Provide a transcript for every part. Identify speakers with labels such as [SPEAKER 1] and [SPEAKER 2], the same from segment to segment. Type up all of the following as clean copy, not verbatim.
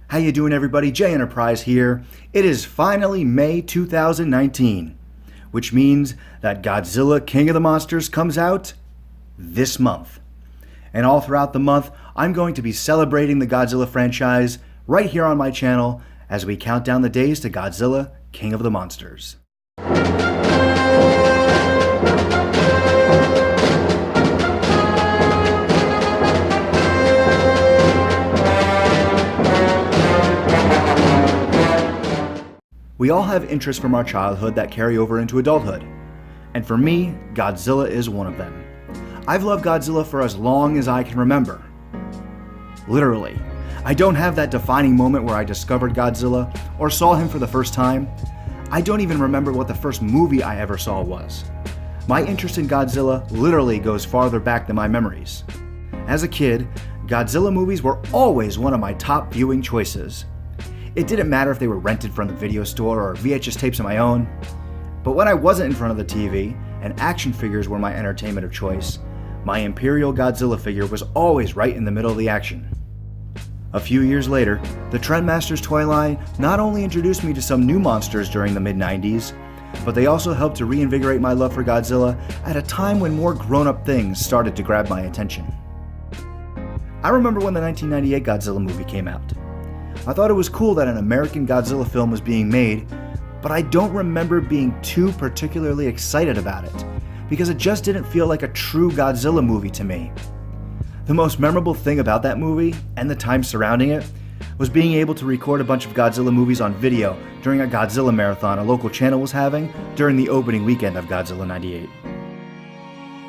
[SPEAKER 1] How you doing, everybody? J Enterprise here. It is finally May 2019, which means that Godzilla King of the Monsters comes out this month. And all throughout the month, I'm going to be celebrating the Godzilla franchise right here on my channel as we count down the days to Godzilla King of the Monsters. We all have interests from our childhood that carry over into adulthood, and for me, Godzilla is one of them. I've loved Godzilla for as long as I can remember. Literally. I don't have that defining moment where I discovered Godzilla or saw him for the first time. I don't even remember what the first movie I ever saw was. My interest in Godzilla literally goes farther back than my memories. As a kid, Godzilla movies were always one of my top viewing choices. It didn't matter if they were rented from the video store or VHS tapes of my own. But when I wasn't in front of the TV and action figures were my entertainment of choice, my Imperial Godzilla figure was always right in the middle of the action. A few years later, the Trendmasters toy line not only introduced me to some new monsters during the mid-90s, but they also helped to reinvigorate my love for Godzilla at a time when more grown-up things started to grab my attention. I remember when the 1998 Godzilla movie came out. I thought it was cool that an American Godzilla film was being made, but I don't remember being too particularly excited about it, because it just didn't feel like a true Godzilla movie to me. The most memorable thing about that movie, and the time surrounding it, was being able to record a bunch of Godzilla movies on video during a Godzilla marathon a local channel was having during the opening weekend of Godzilla 98.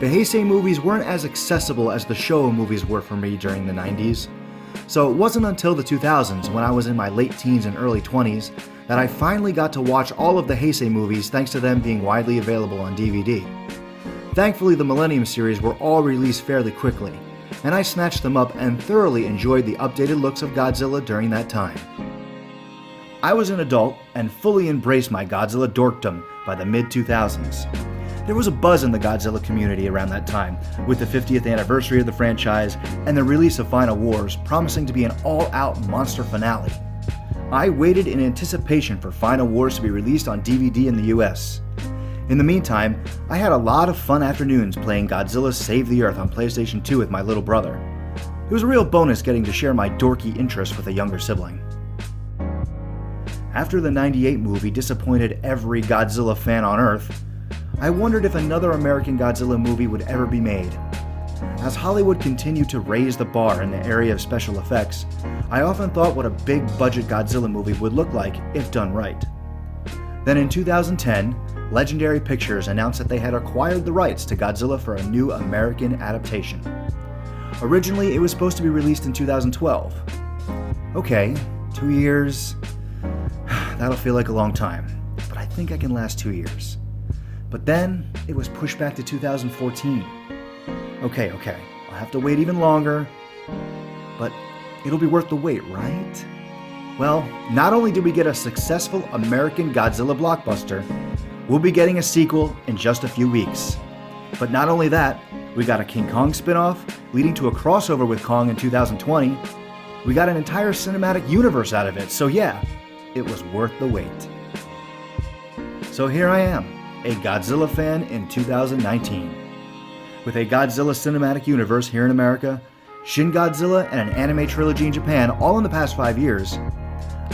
[SPEAKER 1] The Heisei movies weren't as accessible as the Showa movies were for me during the 90s, so it wasn't until the 2000s, when I was in my late teens and early 20s, that I finally got to watch all of the Heisei movies thanks to them being widely available on DVD. Thankfully, the Millennium series were all released fairly quickly, and I snatched them up and thoroughly enjoyed the updated looks of Godzilla during that time. I was an adult and fully embraced my Godzilla dorkdom by the mid-2000s. There was a buzz in the Godzilla community around that time, with the 50th anniversary of the franchise and the release of Final Wars promising to be an all-out monster finale. I waited in anticipation for Final Wars to be released on DVD in the US. In the meantime, I had a lot of fun afternoons playing Godzilla Save the Earth on PlayStation 2 with my little brother. It was a real bonus getting to share my dorky interest with a younger sibling. After the '98 movie disappointed every Godzilla fan on Earth, I wondered if another American Godzilla movie would ever be made. As Hollywood continued to raise the bar in the area of special effects, I often thought what a big-budget Godzilla movie would look like if done right. Then in 2010, Legendary Pictures announced that they had acquired the rights to Godzilla for a new American adaptation. Originally, it was supposed to be released in 2012. Okay, 2 years. That'll feel like a long time, but I think I can last 2 years. But then, it was pushed back to 2014. Okay, I'll have to wait even longer, but it'll be worth the wait, right? Well, not only did we get a successful American Godzilla blockbuster, we'll be getting a sequel in just a few weeks. But not only that, we got a King Kong spin-off, leading to a crossover with Kong in 2020. We got an entire cinematic universe out of it, so yeah, it was worth the wait. So here I am, a Godzilla fan in 2019. With a Godzilla cinematic universe here in America, Shin Godzilla and an anime trilogy in Japan all in the past 5 years,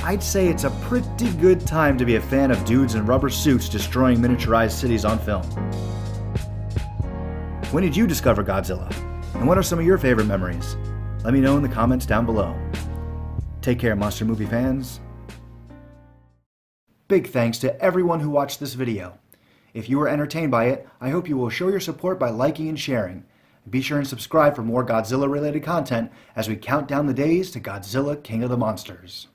[SPEAKER 1] I'd say it's a pretty good time to be a fan of dudes in rubber suits destroying miniaturized cities on film. When did you discover Godzilla? And what are some of your favorite memories? Let me know in the comments down below. Take care, monster movie fans. Big thanks to everyone who watched this video. If you were entertained by it, I hope you will show your support by liking and sharing. Be sure and subscribe for more Godzilla-related content as we count down the days to Godzilla King of the Monsters.